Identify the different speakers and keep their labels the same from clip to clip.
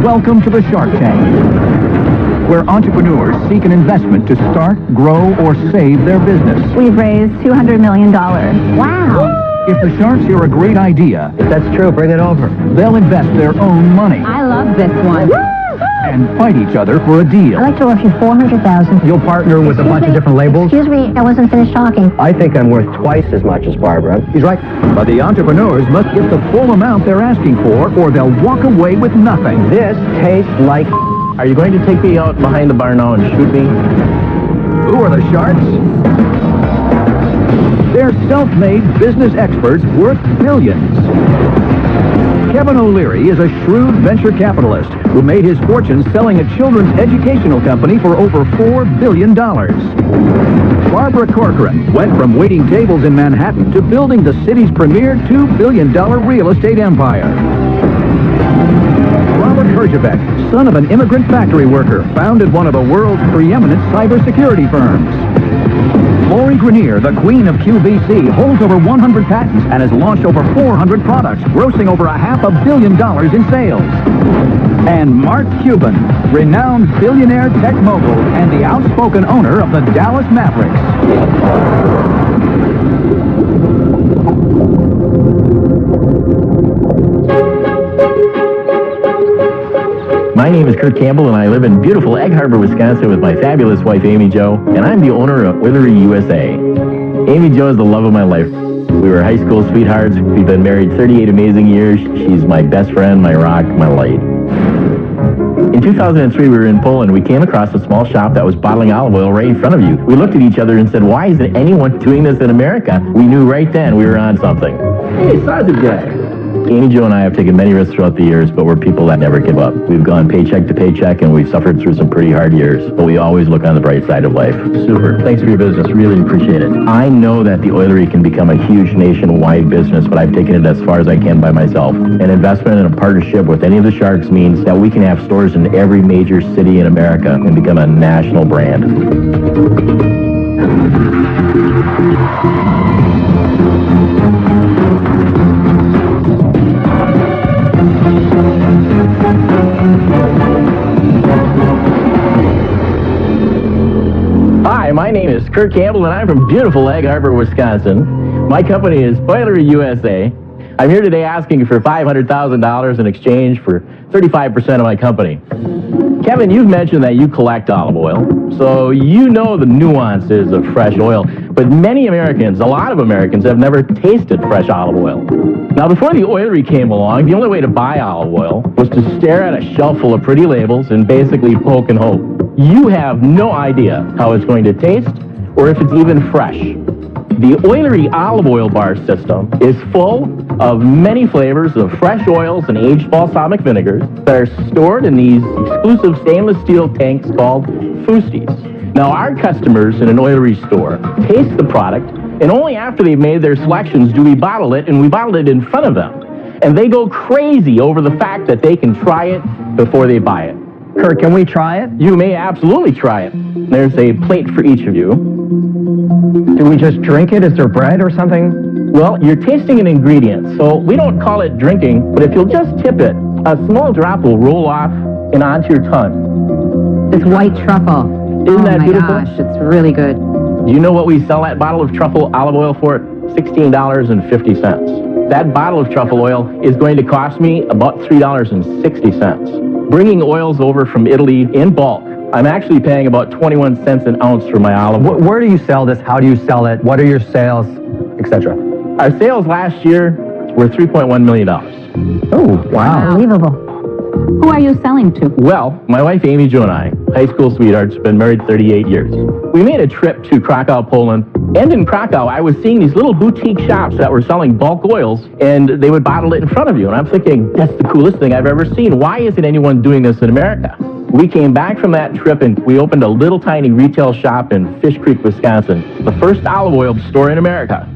Speaker 1: Welcome to the Shark Tank, where entrepreneurs seek an investment to start, grow, or save their business.
Speaker 2: We've raised $200 million. Wow!
Speaker 1: If the sharks hear a great idea,
Speaker 3: if that's true, bring it over.
Speaker 1: They'll invest their own money.
Speaker 2: I love this one.
Speaker 1: And fight each other for a deal.
Speaker 2: I'd like to offer you $400,000.
Speaker 3: You'll partner with a bunch of different labels?
Speaker 2: Excuse me, I wasn't finished talking.
Speaker 3: I think I'm worth twice as much as Barbara.
Speaker 1: He's right. But the entrepreneurs must get the full amount they're asking for, or they'll walk away with nothing.
Speaker 3: This tastes like...
Speaker 4: Are you going to take me out behind the bar now and shoot me?
Speaker 1: Who are the sharks? They're self-made business experts worth billions. Kevin O'Leary is a shrewd venture capitalist who made his fortune selling a children's educational company for over $4 billion. Barbara Corcoran went from waiting tables in Manhattan to building the city's premier $2 billion real estate empire. Robert Herjavec, son of an immigrant factory worker, founded one of the world's preeminent cybersecurity firms. Lori Grenier, the queen of QVC, holds over 100 patents and has launched over 400 products, grossing over $500 million in sales. And Mark Cuban, renowned billionaire tech mogul and the outspoken owner of the Dallas Mavericks.
Speaker 4: My name is Kurt Campbell, and I live in beautiful Egg Harbor, Wisconsin with my fabulous wife, Amy Jo, and I'm the owner of Oilery USA. Amy Jo is the love of my life. We were high school sweethearts. We've been married 38 amazing years. She's my best friend, my rock, my light. In 2003, we were in Poland. We came across a small shop that was bottling olive oil right in front of you. We looked at each other and said, why isn't anyone doing this in America? We knew right then we were on something. Hey, sausage guy. Amy Jo and I have taken many risks throughout the years, but we're people that never give up. We've gone paycheck to paycheck, and we've suffered through some pretty hard years, but we always look on the bright side of life. Super. Thanks for your business. Really appreciate it. I know that the Oilery can become a huge nationwide business, but I've taken it as far as I can by myself. An investment and a partnership with any of the sharks means that we can have stores in every major city in America and become a national brand. Hi, my name is Kurt Campbell, and I'm from beautiful Egg Harbor, Wisconsin. My company is Oilery USA. I'm here today asking for $500,000 in exchange for 35% of my company. Kevin, you've mentioned that you collect olive oil, so you know the nuances of fresh oil. But many Americans, a lot of Americans, have never tasted fresh olive oil. Now, before the Oilery came along, the only way to buy olive oil was to stare at a shelf full of pretty labels and basically poke and hope. You have no idea how it's going to taste or if it's even fresh. The Oilery olive oil bar system is full of many flavors of fresh oils and aged balsamic vinegars that are stored in these exclusive stainless steel tanks called Fusties. Now, our customers in an Oilery store taste the product, and only after they've made their selections do we bottle it, and we bottle it in front of them. And they go crazy over the fact that they can try it before they buy it.
Speaker 3: Kurt, can we try it?
Speaker 4: You may absolutely try it. There's a plate for each of you.
Speaker 3: Do we just drink it? Is there bread or something?
Speaker 4: Well, you're tasting an ingredient, so we don't call it drinking, but if you'll just tip it, a small drop will roll off and onto your tongue.
Speaker 2: It's white truffle.
Speaker 4: Isn't that beautiful?
Speaker 2: Oh my gosh, it's really good.
Speaker 4: Do you know what we sell that bottle of truffle olive oil for? $16.50. That bottle of truffle oil is going to cost me about $3.60. Bringing oils over from Italy in bulk, I'm actually paying about 21 cents an ounce for my olive oil.
Speaker 3: Where do you sell this? How do you sell it? What are your sales, etc.?
Speaker 4: Our sales last year were $3.1 million.
Speaker 3: Oh, wow.
Speaker 2: Unbelievable. Who are you selling to?
Speaker 4: Well, my wife Amy Jo and I, high school sweethearts, been married 38 years. We made a trip to Krakow, Poland, and in Krakow I was seeing these little boutique shops that were selling bulk oils, and they would bottle it in front of you. And I'm thinking, that's the coolest thing I've ever seen. Why isn't anyone doing this in America? We came back from that trip and we opened a little tiny retail shop in Fish Creek, Wisconsin, the first olive oil store in America.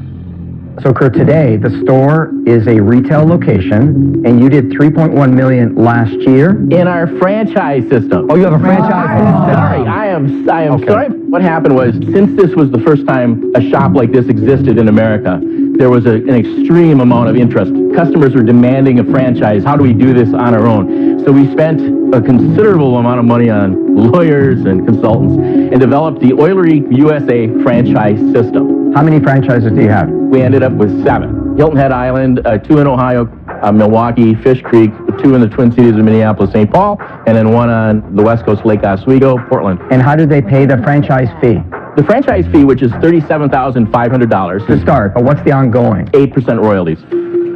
Speaker 3: So, Kurt, today the store is a retail location, and you did $3.1 million last year
Speaker 4: in our franchise system.
Speaker 3: Oh, you have a franchise system.
Speaker 4: Sorry, I am sorry. What happened was, since this was the first time a shop like this existed in America, there was an extreme amount of interest. Customers were demanding a franchise. How do we do this on our own? So we spent a considerable amount of money on lawyers and consultants and developed the Oilery USA franchise system.
Speaker 3: How many franchises do you have?
Speaker 4: We ended up with 7. Hilton Head Island, 2 in Ohio, Milwaukee, Fish Creek, 2 in the Twin Cities of Minneapolis, St. Paul, and then 1 on the West Coast, Lake Oswego, Portland.
Speaker 3: And how do they pay the franchise fee?
Speaker 4: The franchise fee, which is $37,500,
Speaker 3: To start, but what's the ongoing?
Speaker 4: 8% royalties.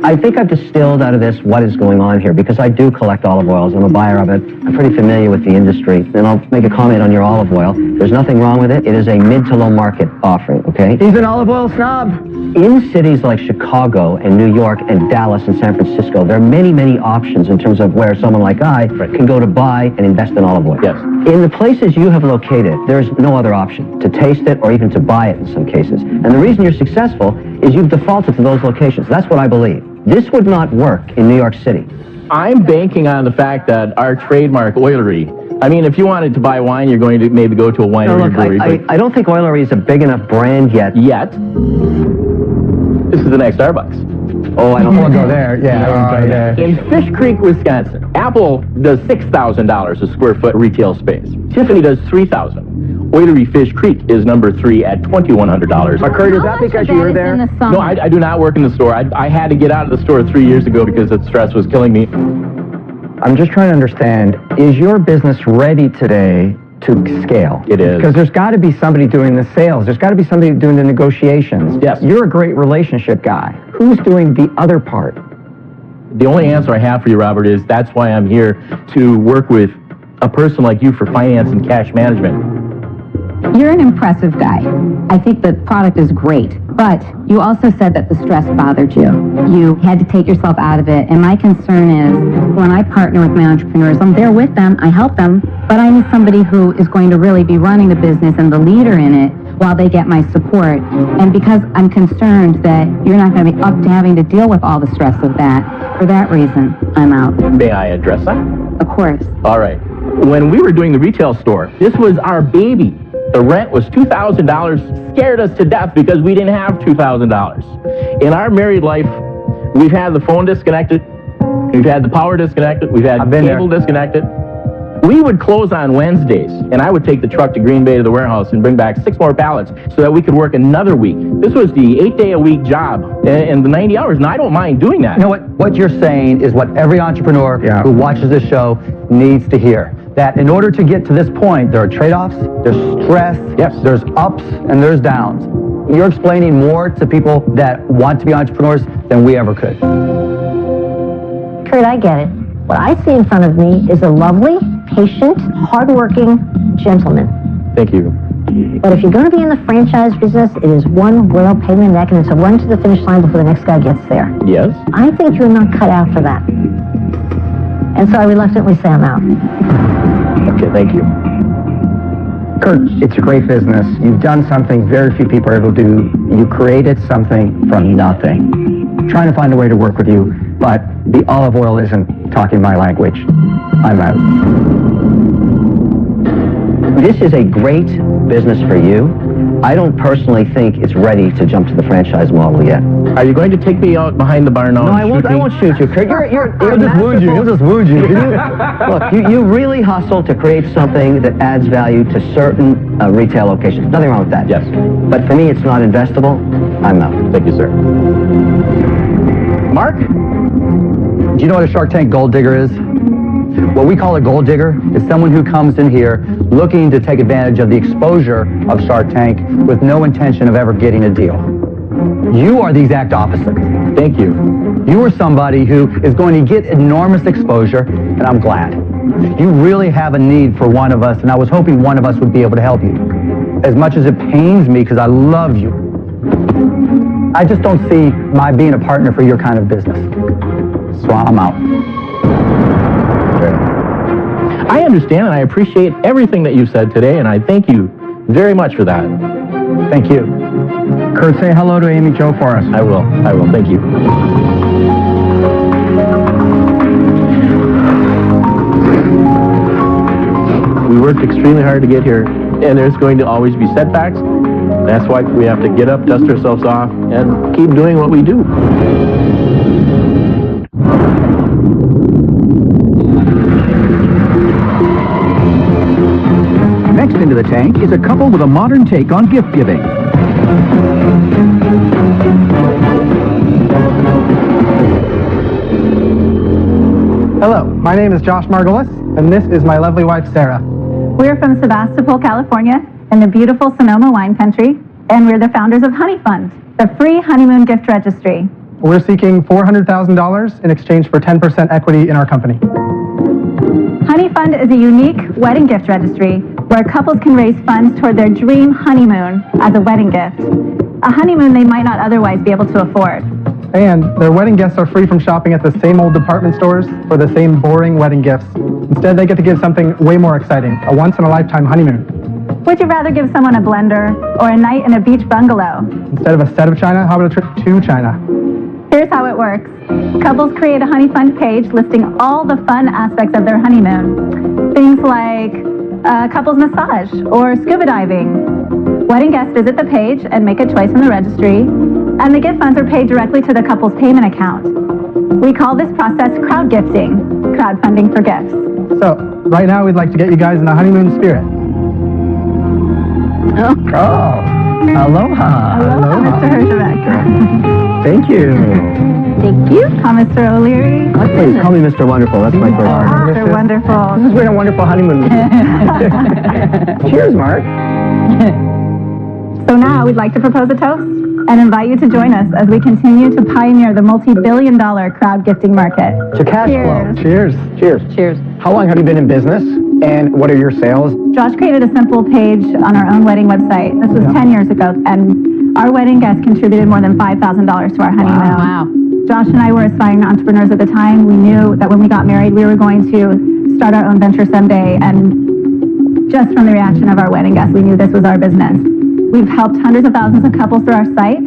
Speaker 5: I think I've distilled out of this what is going on here because I do collect olive oils. I'm a buyer of it. I'm pretty familiar with the industry. And I'll make a comment on your olive oil. There's nothing wrong with it. It is a mid to low market offering, okay?
Speaker 3: He's an olive oil snob.
Speaker 5: In cities like Chicago and New York and Dallas and San Francisco, there are many, many options in terms of where someone like I can go to buy and invest in olive oil.
Speaker 4: Yes.
Speaker 5: In the places you have located, there's no other option to taste it or even to buy it in some cases. And the reason you're successful is you've defaulted to those locations. That's what I believe. This would not work in New York City.
Speaker 4: I'm banking on the fact that our trademark, Oilery, I mean, if you wanted to buy wine, you're going to maybe go to a winery or brewery.
Speaker 5: I don't think Oilery is a big enough brand yet.
Speaker 4: This is the next Starbucks.
Speaker 5: Oh, I don't
Speaker 3: want to go there. Yeah, I won't go there.
Speaker 4: In Fish Creek, Wisconsin, Apple does $6,000 a square foot retail space. Tiffany does $3,000. Oilery Fish Creek is number 3 at $2,100.
Speaker 3: Kurt, is that because you were there?
Speaker 4: No, I do not work in the store. I had to get out of the store 3 years ago because the stress was killing me.
Speaker 3: I'm just trying to understand, is your business ready today to scale?
Speaker 4: It is.
Speaker 3: Because there's got to be somebody doing the sales. There's got to be somebody doing the negotiations.
Speaker 4: Yes.
Speaker 3: You're a great relationship guy. Who's doing the other part?
Speaker 4: The only answer I have for you, Robert, is that's why I'm here to work with a person like you for finance and cash management.
Speaker 2: You're an impressive guy. I think the product is great, but you also said that the stress bothered you. You had to take yourself out of it, and my concern is when I partner with my entrepreneurs, I'm there with them, I help them, but I need somebody who is going to really be running the business and the leader in it while they get my support. And because I'm concerned that you're not going to be up to having to deal with all the stress of that, for that reason, I'm out.
Speaker 4: May I address that?
Speaker 2: Of course.
Speaker 4: All right. When we were doing the retail store, this was our baby. The rent was $2,000, scared us to death because we didn't have $2,000. In our married life, we've had the phone disconnected, we've had the power disconnected, we've had cable disconnected. We would close on Wednesdays, and I would take the truck to Green Bay to the warehouse and bring back 6 more pallets so that we could work another week. This was the 8-day-a-week job and the 90 hours, and I don't mind doing that.
Speaker 6: You know what you're saying is what every entrepreneur who watches this show needs to hear. That in order to get to this point, there are trade-offs, there's stress, there's ups, and there's downs. You're explaining more to people that want to be entrepreneurs than we ever could.
Speaker 7: Kurt, I get it. What I see in front of me is a lovely, patient, hardworking gentleman.
Speaker 4: Thank you.
Speaker 7: But if you're going to be in the franchise business, it is one royal pain in the neck, and it's a run to the finish line before the next guy gets there.
Speaker 4: Yes?
Speaker 7: I think you're not cut out for that. And so I reluctantly say I'm out.
Speaker 4: Okay, thank you.
Speaker 3: Kurt, it's a great business. You've done something very few people are able to do. You created something from nothing. I'm trying to find a way to work with you, but the olive oil isn't talking my language. I'm out.
Speaker 5: This is a great business for you. I don't personally think it's ready to jump to the franchise model yet.
Speaker 4: Are you going to take me out behind the bar now?
Speaker 5: No, I won't shoot you, Kurt.
Speaker 3: He'll just wound you. He'll just wound you.
Speaker 5: Look, you really hustle to create something that adds value to certain retail locations. Nothing wrong with that.
Speaker 4: Yes.
Speaker 5: But for me, it's not investable. I'm out.
Speaker 4: Thank you, sir. Mark?
Speaker 6: Do you know what a Shark Tank gold digger is? What we call a gold digger is someone who comes in here looking to take advantage of the exposure of Shark Tank with no intention of ever getting a deal. You are the exact opposite.
Speaker 4: Thank you.
Speaker 6: You are somebody who is going to get enormous exposure, and I'm glad. You really have a need for one of us, and I was hoping one of us would be able to help you. As much as it pains me because I love you, I just don't see my being a partner for your kind of business. So I'm out.
Speaker 4: I understand and I appreciate everything that you said today, and I thank you very much for that.
Speaker 6: Thank you.
Speaker 3: Kurt, say hello to Amy Jo for us.
Speaker 4: I will. Thank you. We worked extremely hard to get here, and there's going to always be setbacks. That's why we have to get up, dust ourselves off, and keep doing what we do.
Speaker 1: into the tank is a couple with a modern take on gift giving.
Speaker 8: Hello, my name is Josh Margolis, and this is my lovely wife, Sarah.
Speaker 9: We're from Sebastopol, California, in the beautiful Sonoma wine country, and we're the founders of Honey Fund, the free honeymoon gift registry.
Speaker 8: We're seeking $400,000 in exchange for 10% equity in our company.
Speaker 9: Honey Fund is a unique wedding gift registry where couples can raise funds toward their dream honeymoon as a wedding gift, a honeymoon they might not otherwise be able to afford.
Speaker 8: And their wedding guests are free from shopping at the same old department stores for the same boring wedding gifts. Instead, they get to give something way more exciting, a once-in-a-lifetime honeymoon.
Speaker 9: Would you rather give someone a blender or a night in a beach bungalow?
Speaker 8: Instead of a set of china, how about a trip to China?
Speaker 9: Here's how it works. Couples create a Honey Fund page listing all the fun aspects of their honeymoon. Things like a couple's massage or scuba diving. Wedding guests visit the page and make a choice in the registry, and the gift funds are paid directly to the couple's payment account. We call this process crowd gifting, crowdfunding for gifts.
Speaker 8: So, right now we'd like to get you guys in the honeymoon spirit.
Speaker 3: Oh, aloha.
Speaker 9: Hello, Mr. Herjavec.
Speaker 3: Thank you.
Speaker 9: Thank you. Mr. O'Leary.
Speaker 5: Please call me Mr. Wonderful. That's my first name.
Speaker 9: Mr. Wonderful.
Speaker 3: This has been a wonderful honeymoon. Cheers, Mark.
Speaker 9: So now we'd like to propose a toast and invite you to join us as we continue to pioneer the multi-billion-dollar crowd gifting market.
Speaker 3: To cash
Speaker 9: Cheers.
Speaker 3: flow. Cheers. Cheers.
Speaker 9: Cheers.
Speaker 3: How long have you been in business? And what are your sales?
Speaker 9: Josh created a simple page on our own wedding website. This was 10 years ago, and our wedding guests contributed more than $5,000 to our honeymoon.
Speaker 2: Wow.
Speaker 9: Josh and I were aspiring entrepreneurs at the time. We knew that when we got married, we were going to start our own venture someday, and just from the reaction of our wedding guests, we knew this was our business. We've helped hundreds of thousands of couples through our site,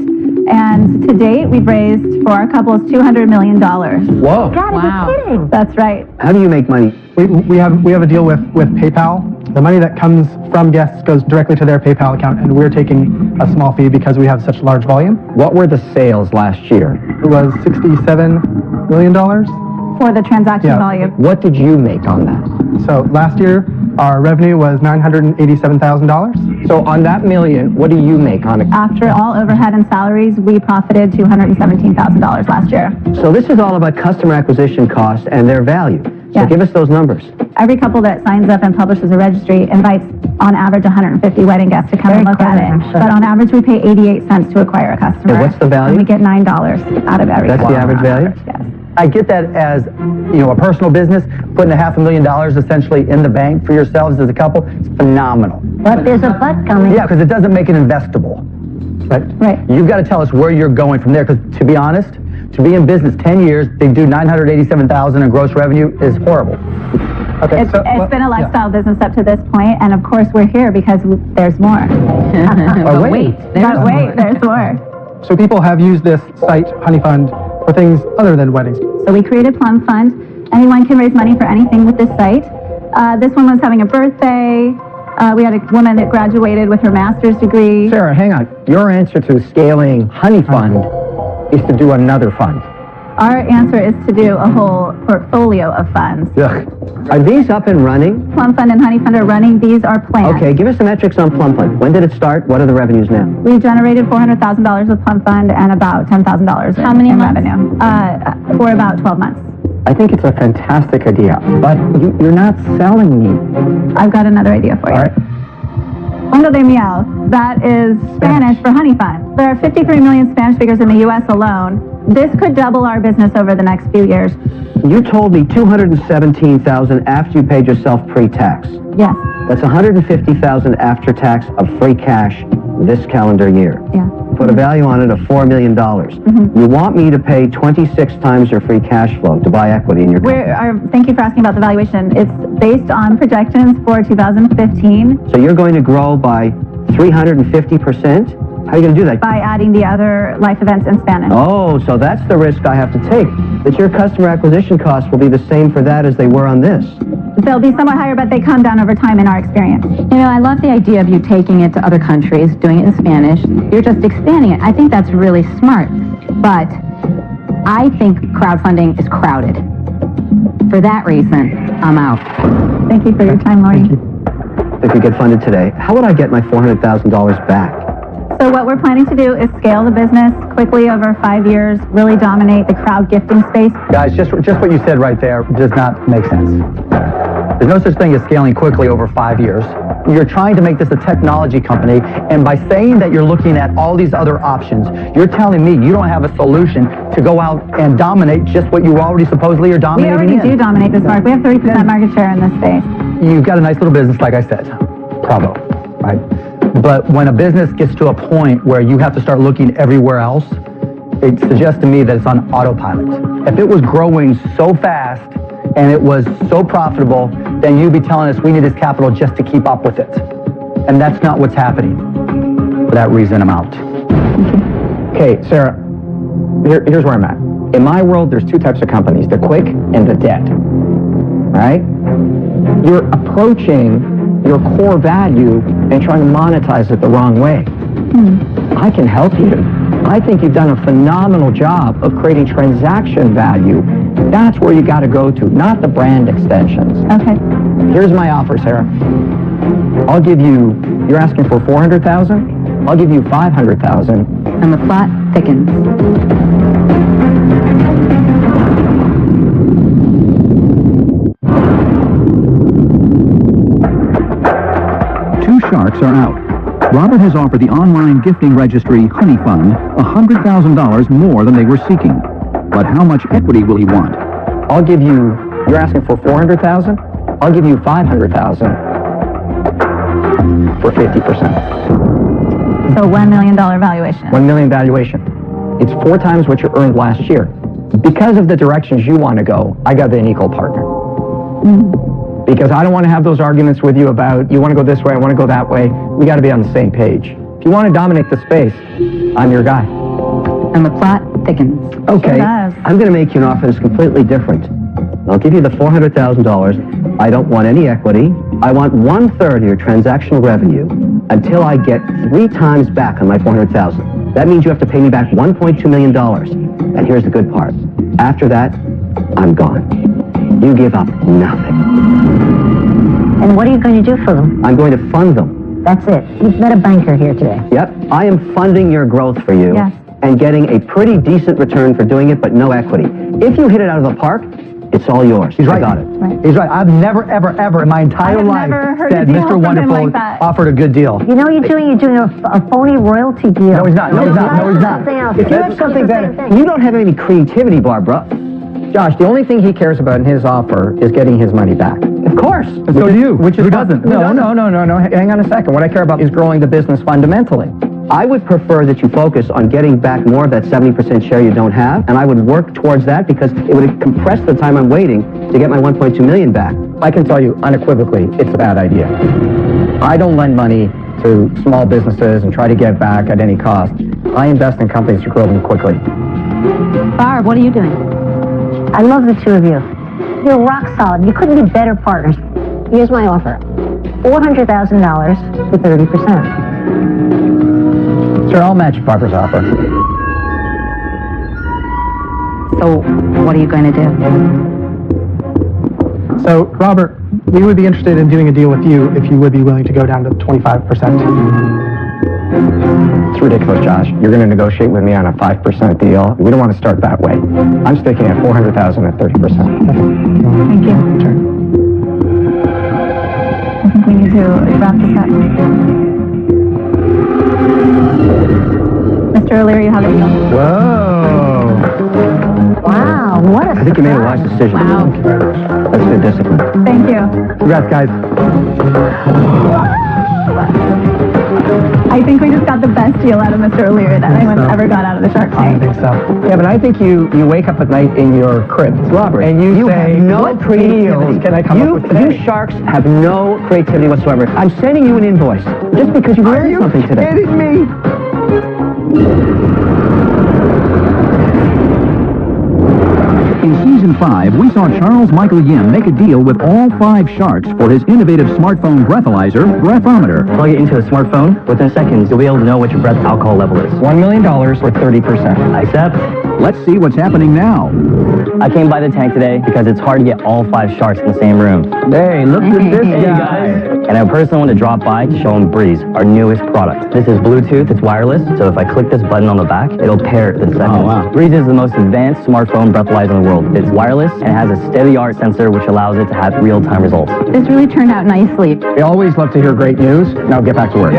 Speaker 9: and to date, we've raised for our couples $200 million.
Speaker 3: Whoa.
Speaker 7: God,
Speaker 2: Wow.
Speaker 7: you're kidding.
Speaker 9: That's right.
Speaker 5: How do you make money?
Speaker 8: We have a deal with PayPal. The money that comes from guests goes directly to their PayPal account, and we're taking a small fee because we have such large volume.
Speaker 3: What were the sales last year?
Speaker 8: It was $67 million.
Speaker 9: For the transaction
Speaker 8: Yeah.
Speaker 9: volume.
Speaker 3: What did you make on that?
Speaker 8: So last year, our revenue was $987,000.
Speaker 3: So on that million, what do you make on it?
Speaker 9: After all overhead and salaries, we profited $217,000 last year.
Speaker 5: So this is all about customer acquisition costs and their value. So
Speaker 9: Yeah.
Speaker 5: give us those numbers.
Speaker 9: Every couple that signs up and publishes a registry invites, on average, 150 wedding guests to come and look at it. But on average, we pay 88 cents to acquire a customer.
Speaker 5: And what's the value?
Speaker 9: And we get $9 out of every
Speaker 5: That's the
Speaker 9: customer.
Speaker 5: average value?
Speaker 9: Yes.
Speaker 6: I get that as, a personal business, putting $500,000 essentially in the bank for yourselves as a couple. It's phenomenal.
Speaker 7: But there's a but coming.
Speaker 6: Yeah, because it doesn't make it investable.
Speaker 9: Right.
Speaker 6: You've got to tell us where you're going from there, because to be honest, to be in business 10 years, they do $987,000 in gross revenue is horrible.
Speaker 8: Okay,
Speaker 9: It's been a lifestyle business up to this point, and of course we're here because there's more.
Speaker 2: But wait,
Speaker 9: But wait, there's more.
Speaker 8: So people have used this site, Honey Fund, for things other than weddings.
Speaker 9: So we created Plum Fund. Anyone can raise money for anything with this site. This one was having a birthday. We had a woman that graduated with her master's degree.
Speaker 3: Sarah, hang on. Your answer to scaling Honey Fund is to do another fund.
Speaker 9: Our answer is to do a whole portfolio of funds.
Speaker 3: Ugh.
Speaker 5: Are these up and running?
Speaker 9: Plum Fund and Honey Fund are running. These are plans.
Speaker 5: Okay, give us the metrics on Plum Fund. When did it start? What are the revenues now?
Speaker 9: We generated $400,000 with Plum Fund and about $10,000 in revenue for about 12 months.
Speaker 3: I think it's a fantastic idea, but you're not selling me.
Speaker 9: I've got another idea for you.
Speaker 3: All right.
Speaker 9: Fondo de Miel, that is Spanish for Honey Fund. There are 53 million Spanish speakers in the U.S. alone. This could double our business over the next few years.
Speaker 5: You told me $217,000 after you paid yourself pre-tax.
Speaker 9: Yes.
Speaker 5: That's $150,000 after tax of free cash this calendar year.
Speaker 9: Yeah.
Speaker 5: Put a value on it of $4 million. You want me to pay 26 times your free cash flow to buy equity in your company.
Speaker 9: Thank you for asking about the valuation. It's based on projections for 2015
Speaker 5: So you're going to grow by 350%? How are you going to do that?
Speaker 9: by adding the other life events in Spanish.
Speaker 5: Oh, so that's the risk I have to take. That your customer acquisition costs will be the same for that as they were on this.
Speaker 9: They'll be somewhat higher, but they come down over time in our experience.
Speaker 2: You know, I love the idea of you taking it to other countries, doing it in Spanish. You're just expanding it. I think that's really smart. But I think crowdfunding is crowded. For that reason, I'm out.
Speaker 9: Thank you for your time, Lori.
Speaker 5: The we get funded today, how would I get my $400,000 back?
Speaker 9: So what we're planning to do is scale the business quickly over 5 years, really dominate the crowd gifting space.
Speaker 6: Guys, just what you said right there does not make sense. There's no such thing as scaling quickly over 5 years. You're trying to make this a technology company, and by saying that you're looking at all these other options, you're telling me you don't have a solution to go out and dominate just what you already supposedly are
Speaker 9: We
Speaker 6: dominating
Speaker 9: already
Speaker 6: in.
Speaker 9: do dominate this market. We have 30% market share in this space.
Speaker 6: You've got a nice little business, like I said. Bravo, right? But when a business gets to a point where you have to start looking everywhere else, it suggests to me that it's on autopilot. If it was growing so fast and it was so profitable, then you'd be telling us we need this capital just to keep up with it. And that's not what's happening. For that reason, I'm out.
Speaker 3: Okay, Sarah, here's where I'm at. In my world, there's two types of companies, the quick and the dead. Right? You're approaching your core value and trying to monetize it the wrong way. I can help you. I think you've done a phenomenal job of creating transaction value. That's where you got to go to, not the brand extensions.
Speaker 9: Okay.
Speaker 3: Here's my offer, Sarah. I'll give you, you're asking for $400,000? I'll give you $500,000.
Speaker 2: And the plot thickens.
Speaker 1: Two sharks are out. Robert has offered the online gifting registry Honey Fund $100,000 more than they were seeking. But how much equity will he want?
Speaker 3: I'll give you, you're asking for $400,000? I'll give you $500,000 for 50%.
Speaker 9: So $1 million valuation.
Speaker 3: $1 million valuation. It's 4 times what you earned last year. Because of the directions you want to go, I got to be an equal partner. Because I don't want to have those arguments with you about, you want to go this way, I want to go that way. We got to be on the same page. If you want to dominate the space, I'm your guy.
Speaker 2: And the plot thickens.
Speaker 5: Okay,
Speaker 9: Sure does.
Speaker 5: I'm going to make you an offer that's completely different. I'll give you the $400,000. I don't want any equity. I want 1/3 of your transactional revenue until I get 3 times back on my $400,000. That means you have to pay me back $1.2 million. And here's the good part. After that, I'm gone. You give up nothing.
Speaker 7: And what are you going to do for them?
Speaker 5: I'm going to fund them.
Speaker 7: That's it. You've met a banker here today.
Speaker 5: Yep, I am funding your growth for you.
Speaker 9: Yes.
Speaker 5: And getting a pretty decent return for doing it, but no equity. If you hit it out of the park, it's all yours.
Speaker 6: He's right.
Speaker 5: I got it.
Speaker 9: Right.
Speaker 6: He's right. I've never, ever, ever in my entire
Speaker 9: have
Speaker 6: life
Speaker 9: never heard
Speaker 6: said
Speaker 9: a deal
Speaker 6: Mr.
Speaker 9: from him
Speaker 6: Wonderful
Speaker 9: like that.
Speaker 6: offered a good deal.
Speaker 7: You know what you're doing a phony royalty deal.
Speaker 6: No, he's not. No, he's not. No, he's not.
Speaker 7: Something else.
Speaker 5: If you have something better, you don't have any creativity, Barbara.
Speaker 3: Josh, the only thing he cares about in his offer is getting his money back.
Speaker 5: Of course.
Speaker 6: And so do you.
Speaker 3: Which is
Speaker 6: Who doesn't?
Speaker 3: No. Hang on a second. What I care about is growing the business fundamentally.
Speaker 5: I would prefer that you focus on getting back more of that 70% share you don't have, and I would work towards that because it would compress the time I'm waiting to get my $1.2 million back.
Speaker 3: I can tell you unequivocally, it's a bad idea. I don't lend money to small businesses and try to get back at any cost. I invest in companies to grow them quickly.
Speaker 2: Barb, what are you doing?
Speaker 7: I love the two of you. You're rock solid. You couldn't be better partners. Here's my offer. $400,000 for 30%.
Speaker 3: Sir, I'll match Barbara's offer.
Speaker 2: So, what are you going to do?
Speaker 8: So, Robert, we would be interested in doing a deal with you if you would be willing to go down to 25%.
Speaker 3: It's ridiculous, Josh. You're going to negotiate with me on a 5% deal. We don't want to start that way. I'm sticking at $400,000 at 30%.
Speaker 9: Thank you. I think we need to wrap this up. Mr. O'Leary, you have a deal.
Speaker 6: Whoa.
Speaker 7: Wow, what a
Speaker 5: I think you made a wise decision.
Speaker 2: Wow.
Speaker 5: That's good discipline.
Speaker 9: Thank you.
Speaker 6: Congrats, guys.
Speaker 9: I think we just got the best deal out of Mr. O'Leary that anyone's ever got out of the Shark
Speaker 8: I
Speaker 9: Tank.
Speaker 8: think so.
Speaker 3: Yeah, but I think you wake up at night in your crib,
Speaker 5: Robert,
Speaker 3: and you say,
Speaker 5: have no
Speaker 3: what
Speaker 5: creativity.
Speaker 3: deals can I come up with today?
Speaker 5: You sharks have no creativity whatsoever. I'm sending you an invoice just because you learned something today.
Speaker 6: Kidding me?
Speaker 1: In Season 5, we saw Charles Michael Yim make a deal with all 5 sharks for his innovative smartphone breathalyzer, Breathometer.
Speaker 5: Plug it into the smartphone. Within seconds, you'll be able to know what your breath alcohol level is.
Speaker 3: $1 million for 30%.
Speaker 5: I accept.
Speaker 1: Let's see what's happening now.
Speaker 5: I came by the tank today because it's hard to get all 5 sharks in the same room.
Speaker 3: Hey, look at this
Speaker 5: guys. And I personally want to drop by to show them Breeze, our newest product. This is Bluetooth, it's wireless, so if I click this button on the back, it'll pair in seconds.
Speaker 3: Oh, wow.
Speaker 5: Breeze is the most advanced smartphone breathalyzer in the world. It's wireless and it has a state-of-the-art sensor which allows it to have real-time results.
Speaker 2: This really turned out nicely.
Speaker 3: We always love to hear great news. Now get back to work.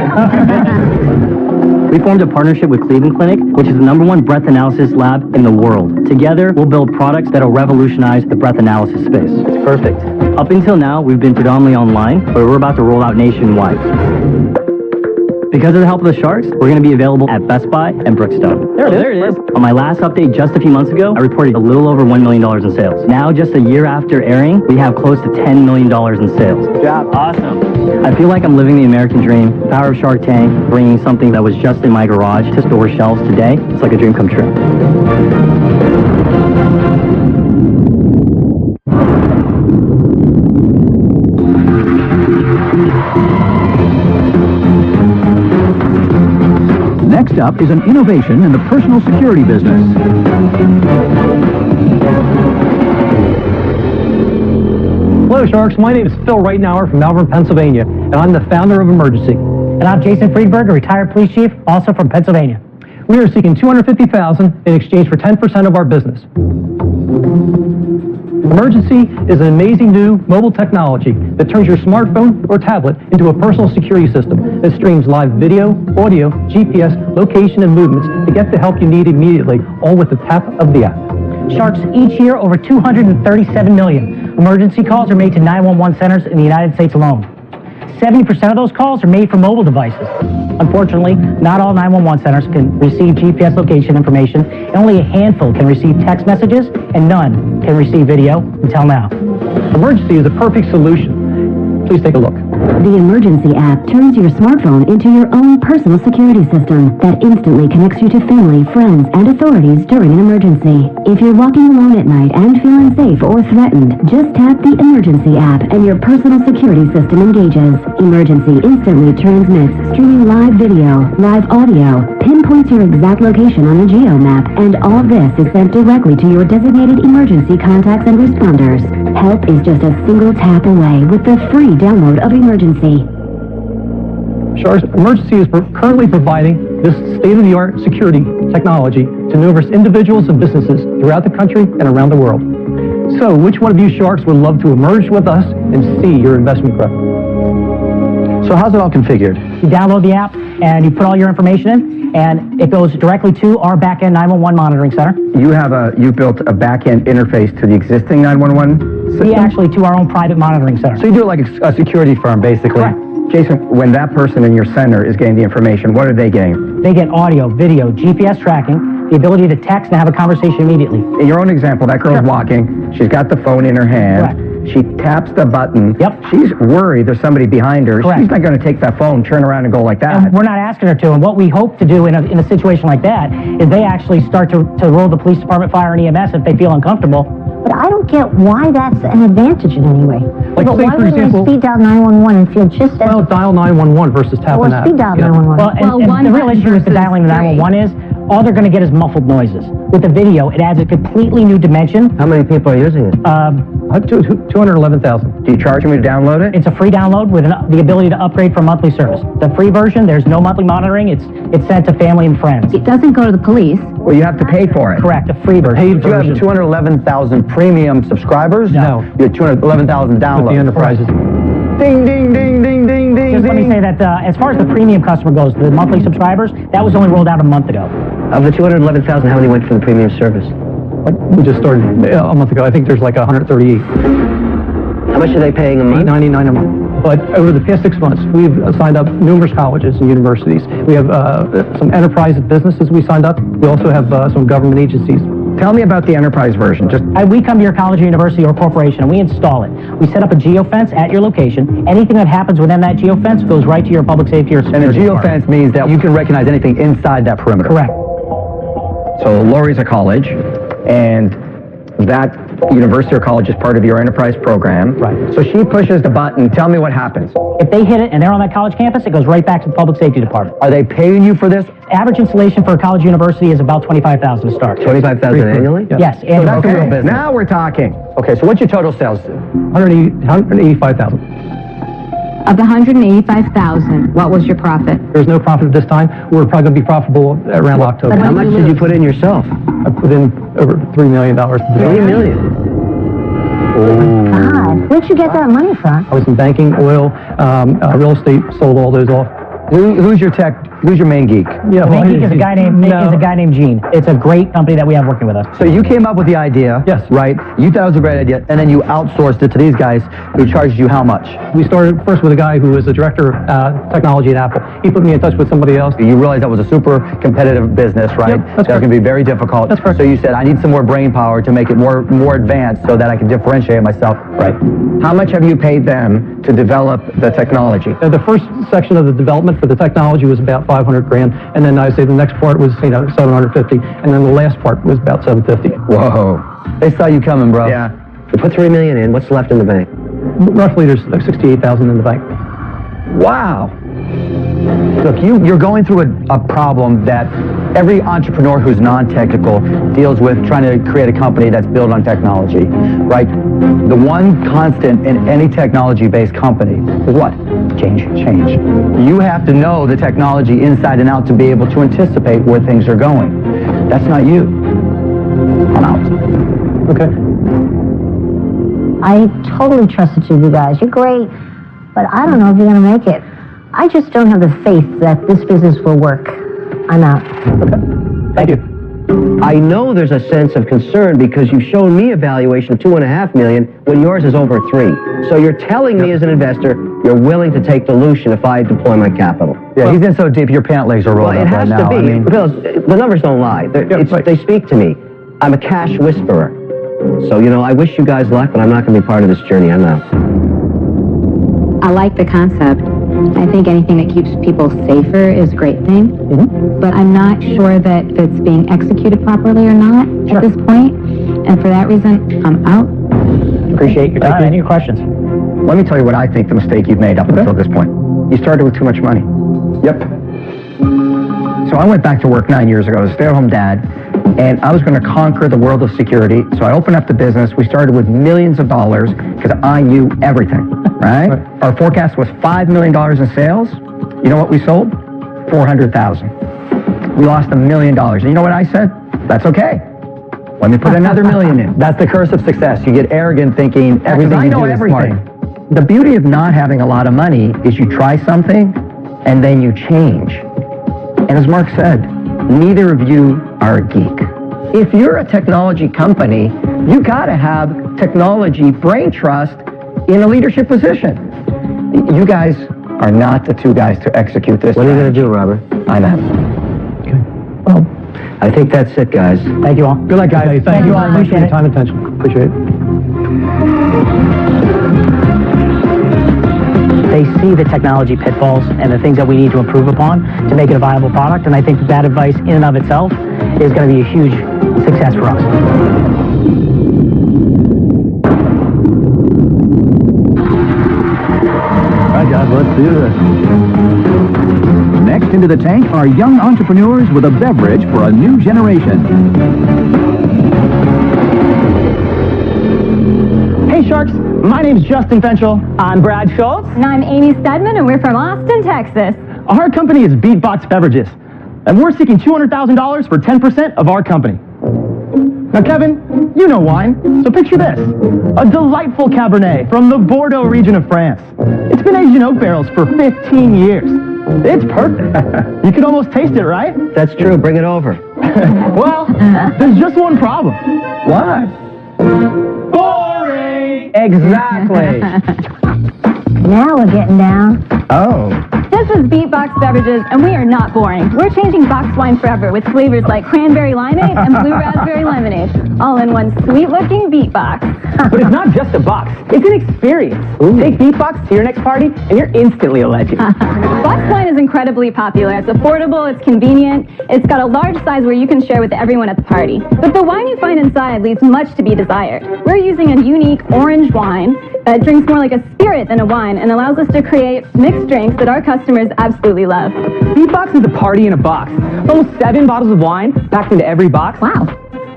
Speaker 5: We formed a partnership with Cleveland Clinic, which is the #1 breath analysis lab in the world. Together, we'll build products that'll revolutionize the breath analysis space. It's perfect. Up until now, we've been predominantly online, but we're about to roll out nationwide. Because of the help of the Sharks, we're going to be available at Best Buy and Brookstone. There it is. On my last update just a few months ago, I reported a little over $1 million in sales. Now, just a year after airing, we have close to $10 million in sales. Good job. Awesome. I feel like I'm living the American dream. The power of Shark Tank, bringing something that was just in my garage to store shelves today. It's like a dream come true.
Speaker 1: Next up is an innovation in the personal security business.
Speaker 10: Hello, Sharks. My name is Phil Reitnauer from Malvern, Pennsylvania, and I'm the founder of Emergency.
Speaker 11: And I'm Jason Friedberg, a retired police chief, also from Pennsylvania.
Speaker 10: We are seeking $250,000 in exchange for 10% of our business. Emergency is an amazing new mobile technology that turns your smartphone or tablet into a personal security system that streams live video, audio, GPS, location, and movements to get the help you need immediately, all with the tap of the app.
Speaker 11: Sharks, each year over 237 million emergency calls are made to 911 centers in the United States alone. 70% of those calls are made from mobile devices. Unfortunately, not all 911 centers can receive GPS location information, and only a handful can receive text messages, and none can receive video until now.
Speaker 10: Emergency is a perfect solution. Please take a look.
Speaker 12: The Emergency app turns your smartphone into your own personal security system that instantly connects you to family, friends, and authorities during an emergency. If you're walking alone at night and feel unsafe or threatened, just tap the Emergency app and your personal security system engages. Emergency instantly transmits, streaming live video, live audio, pinpoints your exact location on a geo map, and all this is sent directly to your designated emergency contacts and responders. Help is just a single tap away with the free download of Emergency.
Speaker 10: Sharks, Emergency is currently providing this state-of-the-art security technology to numerous individuals and businesses throughout the country and around the world. So, which one of you Sharks would love to emerge with us and see your investment grow?
Speaker 3: So how's it all configured?
Speaker 11: You download the app and you put all your information in, and it goes directly to our back-end 911 monitoring center.
Speaker 3: You built a back-end interface to the existing 911 system?
Speaker 11: We actually to our own private monitoring center.
Speaker 3: So you do it like a security firm, basically?
Speaker 11: Correct.
Speaker 3: Jason, when that person in your center is getting the information, what are they getting?
Speaker 11: They get audio, video, GPS tracking, the ability to text and have a conversation immediately.
Speaker 3: In your own example, that girl's walking, she's got the phone in her hand.
Speaker 11: Correct.
Speaker 3: She taps the button.
Speaker 11: Yep.
Speaker 3: She's worried there's somebody behind her.
Speaker 11: Correct.
Speaker 3: She's not going to take that phone, turn around, and go like that.
Speaker 11: And we're not asking her to. And what we hope to do in a situation like that is they actually start to roll the police department, fire, and EMS if they feel uncomfortable.
Speaker 7: But I don't get why that's an advantage in any way.
Speaker 10: Like,
Speaker 7: but
Speaker 10: say,
Speaker 7: why
Speaker 10: for
Speaker 7: wouldn't
Speaker 10: example,
Speaker 7: I speed dial 911 and feel just as...
Speaker 10: Well, dial 911 versus tap
Speaker 7: or
Speaker 10: an app.
Speaker 7: speed dial
Speaker 10: Yeah.
Speaker 7: 911.
Speaker 11: And the real issue with the dialing the 911 is all they're going to get is muffled noises. With the video, it adds a completely new dimension.
Speaker 5: How many people are using it?
Speaker 10: 211,000.
Speaker 3: Do you charge me to download it?
Speaker 11: It's a free download with the ability to upgrade for monthly service. The free version, there's no monthly monitoring. It's sent to family and friends.
Speaker 2: It doesn't go to the police.
Speaker 3: Well, you have to pay for it.
Speaker 11: Correct, a free version.
Speaker 6: Do you have 211,000 premium subscribers?
Speaker 11: No.
Speaker 6: You have 211,000 downloads.
Speaker 10: With the enterprises.
Speaker 6: Ding, ding, ding, ding, ding, ding,
Speaker 11: Just let me say that as far as the premium customer goes, the monthly subscribers, that was only rolled out a month ago.
Speaker 5: Of the 211,000, how many went for the premium service?
Speaker 10: We just started a month ago. I think there's like 138.
Speaker 5: How much are they paying a month?
Speaker 10: $8.99 a month. But over the past 6 months, we've signed up numerous colleges and universities. We have some enterprise businesses we signed up. We also have some government agencies.
Speaker 3: Tell me about the enterprise version.
Speaker 11: We come to your college or university or corporation and we install it. We set up a geofence at your location. Anything that happens within that geofence goes right to your public safety or security
Speaker 6: And a
Speaker 11: department.
Speaker 6: geofence means that you can recognize anything inside that perimeter.
Speaker 11: Correct.
Speaker 3: So Lori's a college, and that university or college is part of your enterprise program.
Speaker 11: Right.
Speaker 3: So she pushes the button. Tell me what happens.
Speaker 11: If they hit it and they're on that college campus, it goes right back to the public safety department.
Speaker 3: Are they paying you for this?
Speaker 11: Average installation for a college university is about $25,000 to start.
Speaker 5: $25,000 annually?
Speaker 11: Yes,
Speaker 3: So
Speaker 11: annually.
Speaker 3: that's the real business. Now we're talking. Okay, so what's your total sales?
Speaker 10: 185,000.
Speaker 2: Of the 185,000, what was your profit?
Speaker 10: There's no profit at this time. We're probably going to be profitable around October.
Speaker 5: How much did you put in yourself?
Speaker 10: I put in over $3 million.
Speaker 5: $3 million.
Speaker 7: God, where'd you get that money from?
Speaker 10: I was in banking, oil, real estate, sold all those off.
Speaker 3: Who's your tech? Who's your main geek?
Speaker 10: Yeah,
Speaker 11: The main geek is a guy named Gene. It's a great company that we have working with us.
Speaker 3: So you came up with the idea,
Speaker 10: Yes.
Speaker 3: right? You thought it was a great idea, and then you outsourced it to these guys who charged you how much?
Speaker 10: We started first with a guy who was the director of technology at Apple. He put me in touch with somebody else.
Speaker 3: You realized that was a super competitive business, right?
Speaker 10: Yep, that's
Speaker 3: That's
Speaker 10: correct.
Speaker 3: going to be very difficult.
Speaker 10: That's correct.
Speaker 3: So you said, I need some more brain power to make it more advanced so that I can differentiate myself. Right. How much have you paid them to develop the technology?
Speaker 10: The first section of the development for the technology was about $500,000, and then I say the next part was $750,000, and then the last part was about $750,000.
Speaker 3: Whoa. They saw you coming, bro.
Speaker 5: Yeah. You put $3 million in. What's left in the bank?
Speaker 10: Roughly, there's like $68,000 in the bank.
Speaker 3: Wow. Look, you're going through a problem that every entrepreneur who's non-technical deals with, trying to create a company that's built on technology, right? The one constant in any technology-based company is what? Change. You have to know the technology inside and out to be able to anticipate where things are going. That's not you. I'm out.
Speaker 10: Okay.
Speaker 7: I totally trusted you guys. You're great, but I don't know if you're going to make it. I just don't have the faith that this business will work. I'm out.
Speaker 10: Okay. Thank you.
Speaker 5: I know there's a sense of concern because you've shown me a valuation of $2.5 million when yours is over $3 million. So you're telling me as an investor you're willing to take dilution if I deploy my capital.
Speaker 3: Yeah, he's in so deep your pant legs are rolling
Speaker 5: Well, it
Speaker 3: up
Speaker 5: has
Speaker 3: right now.
Speaker 5: to be,
Speaker 3: I mean,
Speaker 5: because the numbers don't lie. They speak to me. I'm a cash whisperer. So, I wish you guys luck, but I'm not going to be part of this journey. I'm out.
Speaker 2: I like the concept. I think anything that keeps people safer is a great thing. But I'm not sure that it's being executed properly or not at this point. And for that reason, I'm out.
Speaker 11: Appreciate your time and your questions.
Speaker 3: let me tell you what I think the mistake you've made up until this point. You started with too much money. Yep. So I went back to work 9 years ago as a stay-at-home dad, and I was going to conquer the world of security. So I opened up the business. We started with millions of dollars because I knew everything, right? Our forecast was $5 million in sales. You know what we sold? 400,000. We lost $1 million. And you know what I said? That's okay. Let me put another million in. That's the curse of success. You get arrogant thinking everything you do is smart. The beauty of not having a lot of money is you try something and then you change. And as Mark said, neither of you are a geek. If you're a technology company, you got to have technology brain trust in a leadership position. You guys are not the two guys to execute this.
Speaker 5: What are you going to do, Robert?
Speaker 3: I'm out.
Speaker 5: Well, I think that's it, guys.
Speaker 11: Thank you all.
Speaker 10: Good luck, guys. Thank you all. Appreciate your time and attention. Appreciate it.
Speaker 11: They see the technology pitfalls and the things that we need to improve upon to make it a viable product, and I think that advice in and of itself is going to be a huge success for us.
Speaker 1: All right, guys, let's do this. Next into the tank are young entrepreneurs with a beverage for a new generation.
Speaker 13: Hey Sharks, my name's Justin Fenchel. I'm Brad Schultz.
Speaker 9: And I'm Amy Studman, and we're from Austin, Texas.
Speaker 13: Our company is Beatbox Beverages, and we're seeking $200,000 for 10% of our company. Now Kevin, you know wine, so picture this. A delightful Cabernet from the Bordeaux region of France. It's been aged in oak barrels for 15 years. It's perfect. You can almost taste it, right?
Speaker 5: That's true. Bring it over.
Speaker 13: Well, there's just one problem.
Speaker 3: What?
Speaker 13: Boring!
Speaker 3: Exactly.
Speaker 7: Now we're getting down.
Speaker 3: Oh.
Speaker 9: This is Beatbox Beverages, and we are not boring. We're changing boxed wine forever with flavors like cranberry limeade and blue raspberry lemonade, all in one sweet-looking Beatbox.
Speaker 14: But it's not just a box, it's an experience. Take Beatbox to your next party, and you're instantly a legend.
Speaker 9: Boxed wine is incredibly popular. It's affordable, it's convenient, it's got a large size where you can share with everyone at the party. But the wine you find inside leaves much to be desired. We're using a unique orange wine that drinks more like a spirit than a wine and allows us to create mixed drinks that our customers absolutely love.
Speaker 14: Beatbox is a party in a box. Almost 7 bottles of wine packed into every box.
Speaker 9: Wow.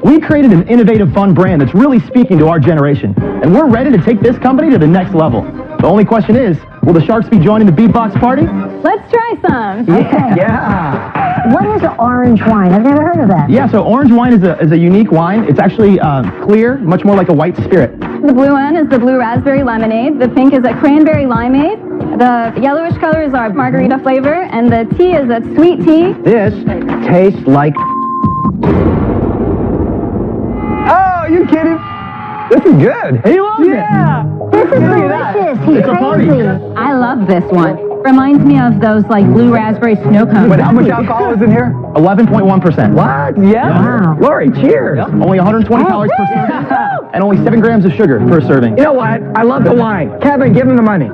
Speaker 13: We created an innovative, fun brand that's really speaking to our generation, and we're ready to take this company to the next level. The only question is, will the Sharks be joining the Beatbox party?
Speaker 9: Let's try some.
Speaker 7: Yeah. What is orange wine? I've never heard of that.
Speaker 13: Yeah, so orange wine is a unique wine. It's actually clear, much more like a white spirit.
Speaker 9: The blue one is the blue raspberry lemonade. The pink is a cranberry limeade. The yellowish color is our margarita flavor, and the tea is a sweet tea.
Speaker 5: This tastes like...
Speaker 6: Oh, you kidding? This is good.
Speaker 13: He loves
Speaker 6: it.
Speaker 7: This is delicious. He's
Speaker 13: It's a party.
Speaker 7: crazy.
Speaker 2: I love this one. Reminds me of those like blue raspberry snow cones.
Speaker 6: But how much alcohol is in here?
Speaker 13: 11.1%.
Speaker 6: What? Yeah.
Speaker 7: Wow.
Speaker 6: Lori, cheers.
Speaker 13: Only 120 calories per serving, and only 7 grams of sugar per serving.
Speaker 3: You know what? I love the wine. Kevin, give him the money.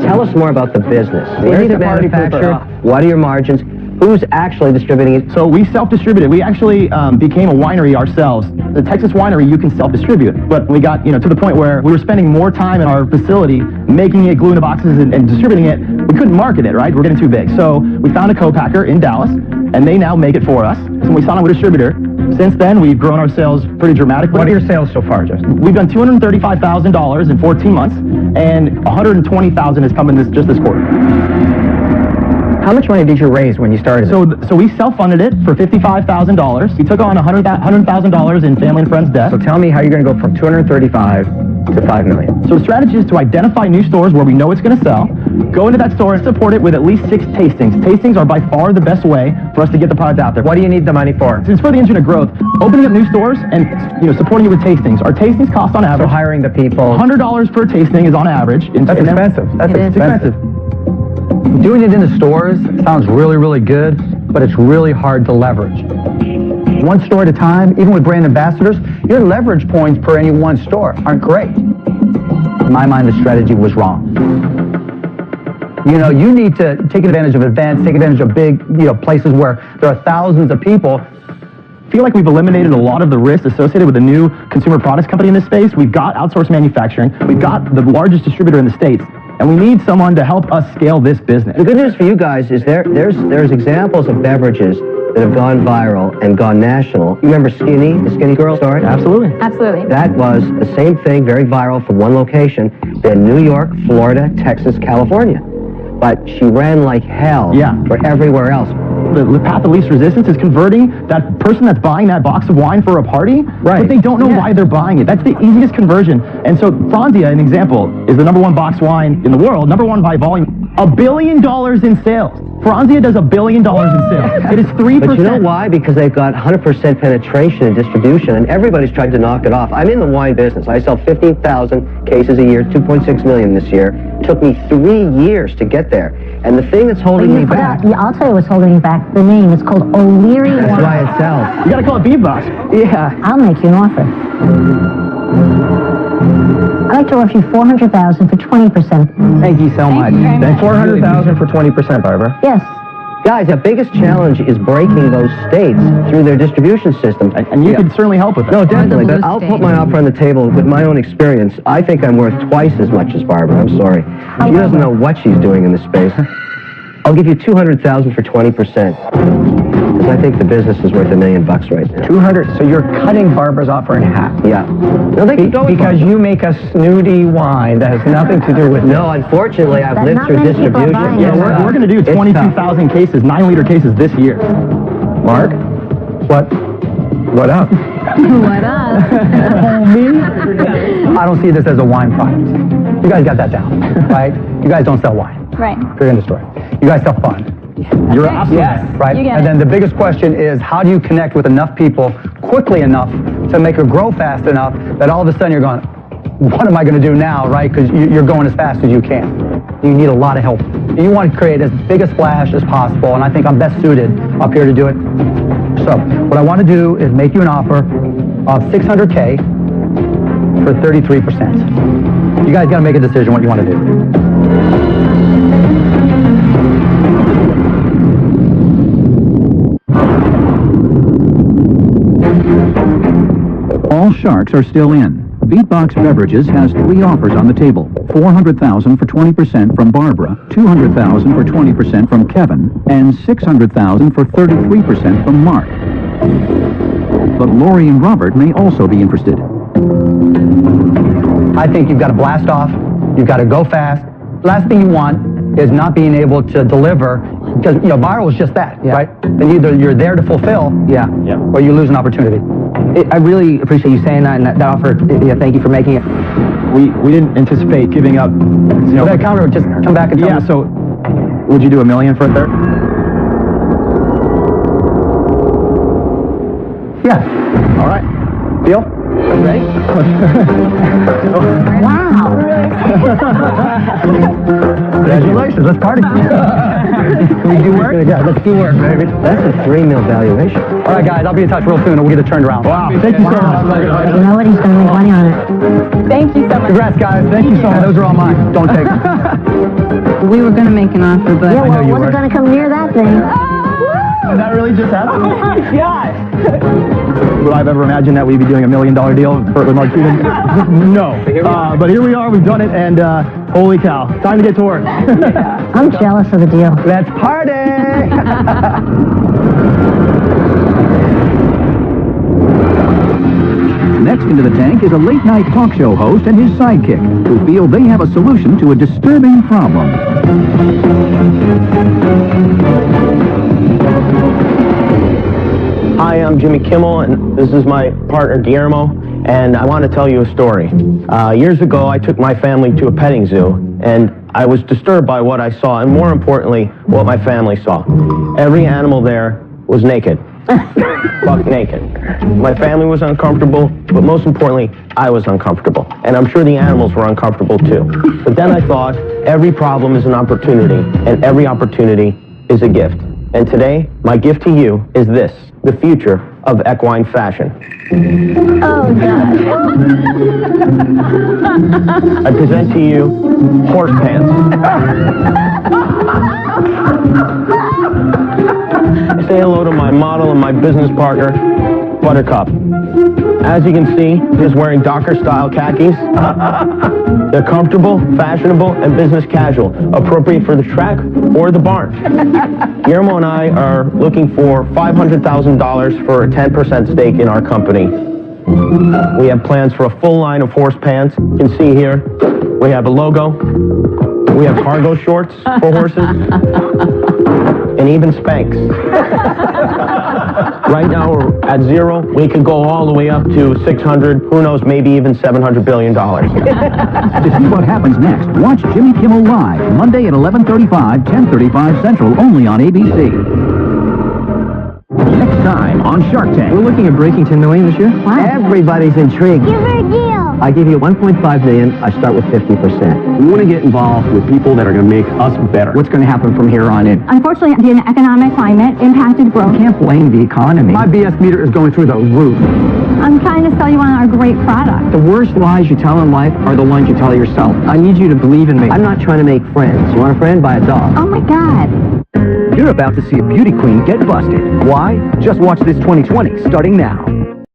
Speaker 5: Tell us more about the business. Where is
Speaker 3: need
Speaker 5: it
Speaker 3: the party
Speaker 5: manufactured?
Speaker 3: pooper.
Speaker 5: What are your margins? Who's actually distributing it?
Speaker 13: So we self-distributed. We actually became a winery ourselves. The Texas winery, you can self-distribute. But we got, to the point where we were spending more time in our facility making it, gluing the boxes, and distributing it. We couldn't market it, right? We're getting too big. So we found a co-packer in Dallas, and they now make it for us. So we signed on with a distributor. Since then, we've grown our sales pretty dramatically.
Speaker 3: What are your sales so far, Justin?
Speaker 13: We've done $235,000 in 14 months, and $120,000 has come in just this quarter.
Speaker 3: How much money did you raise when you started?
Speaker 13: So we self-funded it for $55,000. We took on $100,000 in family and friends debt.
Speaker 3: So tell me how you're going to go from 235 to $5 million.
Speaker 13: So the strategy is to identify new stores where we know it's going to sell, go into that store and support it with at least 6 tastings. Tastings are by far the best way for us to get the product out there.
Speaker 3: What do you need the money for?
Speaker 13: It's for the engine of growth. Opening up new stores and supporting it with tastings. Our tastings cost on average.
Speaker 3: So hiring the people.
Speaker 13: $100 per tasting is on average.
Speaker 6: That's expensive. That's expensive. Doing it in the stores sounds really, really good, but it's really hard to leverage. One store at a time, even with brand ambassadors, your leverage points per any one store aren't great. In my mind, the strategy was wrong. You need to take advantage of events, take advantage of big, places where there are thousands of people.
Speaker 13: I feel like we've eliminated a lot of the risks associated with a new consumer products company in this space. We've got outsourced manufacturing. We've got the largest distributor in the States. And we need someone to help us scale this business.
Speaker 5: The good news for you guys is there's examples of beverages that have gone viral and gone national. You remember Skinny, the Skinny Girl story?
Speaker 13: Absolutely.
Speaker 9: Absolutely.
Speaker 5: That was the same thing, very viral from one location, in New York, Florida, Texas, California. But she ran like hell for everywhere else.
Speaker 13: The path of least resistance is converting that person that's buying that box of wine for a party, but they don't know why they're buying it. That's the easiest conversion. And so Franzia, an example, is the #1 box wine in the world, #1 by volume, $1 billion in sales. Franzia does $1 billion in sales. It is 3%.
Speaker 5: But you know why? Because they've got 100% penetration and distribution, and everybody's tried to knock it off. I'm in the wine business. I sell 15,000 cases a year, 2.6 million this year. It took me 3 years to get there. And the thing that's holding me back...
Speaker 7: Yeah, I'll tell you what's holding me back. The name is called O'Leary Wine.
Speaker 5: That's why it sells.
Speaker 13: You gotta call it Beatbox.
Speaker 5: Yeah.
Speaker 7: I'll make you an offer. I'd like to offer you $400,000 for 20%.
Speaker 3: Thank you so much.
Speaker 9: Thank you very much.
Speaker 3: $400,000 for 20%, Barbara.
Speaker 7: Yes.
Speaker 5: Guys, the biggest challenge is breaking those states through their distribution system.
Speaker 13: And you can certainly help with that.
Speaker 5: No, definitely. But I'll put my offer on the table with my own experience. I think I'm worth twice as much as Barbara. I'm sorry. She doesn't know what she's doing in this space. I'll give you $200,000 for 20%. Because I think the business is worth $1 million right now.
Speaker 3: 200. So you're cutting Barbara's offer in half.
Speaker 5: Yeah. No, they can go with
Speaker 3: because
Speaker 5: Barbara.
Speaker 3: you make a snooty wine that has nothing to do with
Speaker 5: No, unfortunately, I've lived
Speaker 7: not
Speaker 5: through
Speaker 7: many people are
Speaker 5: distribution.
Speaker 7: buying it.
Speaker 13: Yeah, we're going to do 22,000 cases, 9-liter cases this year.
Speaker 3: Mark, what up?
Speaker 2: What up?
Speaker 6: I don't see this as a wine product. You guys got that down, right? You guys don't sell wine.
Speaker 9: Right.
Speaker 6: Period, end of story. You guys sell fun.
Speaker 13: You're absolutely
Speaker 6: right.
Speaker 9: You get
Speaker 6: And
Speaker 9: it.
Speaker 6: then the biggest question is, how do you connect with enough people quickly enough to make it grow fast enough that all of a sudden you're going, what am I going to do now, right? Because you're going as fast as you can. you need a lot of help. You want to create as big a splash as possible, and I think I'm best suited up here to do it. So, what I want to do is make you an offer of $600K for 33%. You guys got to make a decision what you want to do.
Speaker 1: All sharks are still in. Beatbox Beverages has 3 offers on the table. $400,000 for 20% from Barbara, $200,000 for 20% from Kevin, and $600,000 for 33% from Mark. But Lori and Robert may also be interested.
Speaker 6: I think you've got to blast off. You've got to go fast. Last thing you want is not being able to deliver, because, you know, viral is just that, right? And either you're there to fulfill, or you lose an opportunity.
Speaker 14: I really appreciate you saying that, and that offer, thank you for making it.
Speaker 13: We didn't anticipate giving up, you know.
Speaker 6: That counter, just come back and tell me.
Speaker 13: So, would you do $1 million for a third?
Speaker 6: Yeah.
Speaker 13: All right. Deal?
Speaker 6: Ready?
Speaker 7: Wow.
Speaker 6: Congratulations, let's party. Can we do work? Yeah, let's do work, baby.
Speaker 5: That's a $3 million valuation.
Speaker 6: All right, guys, I'll be in touch real soon and we'll get it turned around.
Speaker 13: Wow. Thank you so much.
Speaker 7: Nobody's going to make money on it.
Speaker 9: Thank you so much.
Speaker 6: Congrats, guys. Thank you so much. Those are all mine. Don't take them.
Speaker 2: We were going to make an offer, but...
Speaker 7: Yeah, well, wasn't going to come near that thing.
Speaker 13: Did that really just happen?
Speaker 14: Oh my God!
Speaker 13: Would I have ever imagined that we'd be doing $1 million deal with Martina? No. But here we are, we've done it, and holy cow, time to get to work.
Speaker 7: I'm jealous of the deal.
Speaker 6: Let's party!
Speaker 1: Next into the tank is a late-night talk show host and his sidekick, who feel they have a solution to a disturbing problem.
Speaker 15: Hi, I'm Jimmy Kimmel, and this is my partner Guillermo, and I want to tell you a story. Years ago, I took my family to a petting zoo, and I was disturbed by what I saw, and more importantly, what my family saw. Every animal there was naked. Buck naked. My family was uncomfortable, but most importantly, I was uncomfortable. And I'm sure the animals were uncomfortable too. But then I thought, every problem is an opportunity, and every opportunity is a gift. And today, my gift to you is this, the future of equine fashion.
Speaker 7: Oh, God.
Speaker 15: I present to you horse pants. Say hello to my model and my business partner, Buttercup. As you can see, he's wearing Docker-style khakis. They're comfortable, fashionable, and business casual, appropriate for the track or the barn. Guillermo and I are looking for $500,000 for a 10% stake in our company. We have plans for a full line of horse pants. You can see here, we have a logo. We have cargo shorts for horses. And even Spanx. Right now we're at 0. We could go all the way up to 600, who knows, maybe even $700 billion.
Speaker 1: To see what happens next, watch Jimmy Kimmel Live, Monday at 11:35, 10:35 Central, only on ABC. Next time on Shark Tank.
Speaker 5: We're looking at breaking $10 million this year.
Speaker 7: Wow.
Speaker 5: Everybody's intrigued.
Speaker 7: Give her a deal.
Speaker 5: I give you $1.5 million. I start with 50%.
Speaker 13: We want to get involved with people that are going to make us better.
Speaker 6: What's going to happen from here on in?
Speaker 9: Unfortunately, the economic climate impacted growth.
Speaker 6: You can't blame the economy. My BS meter is going through the roof.
Speaker 9: I'm trying to sell you on our great product.
Speaker 5: The worst lies you tell in life are the ones you tell yourself. I need you to believe in me. I'm not trying to make friends. You want a friend? Buy a dog.
Speaker 9: Oh my God.
Speaker 1: You're about to see a beauty queen get busted. Why? Just watch this 2020 starting now.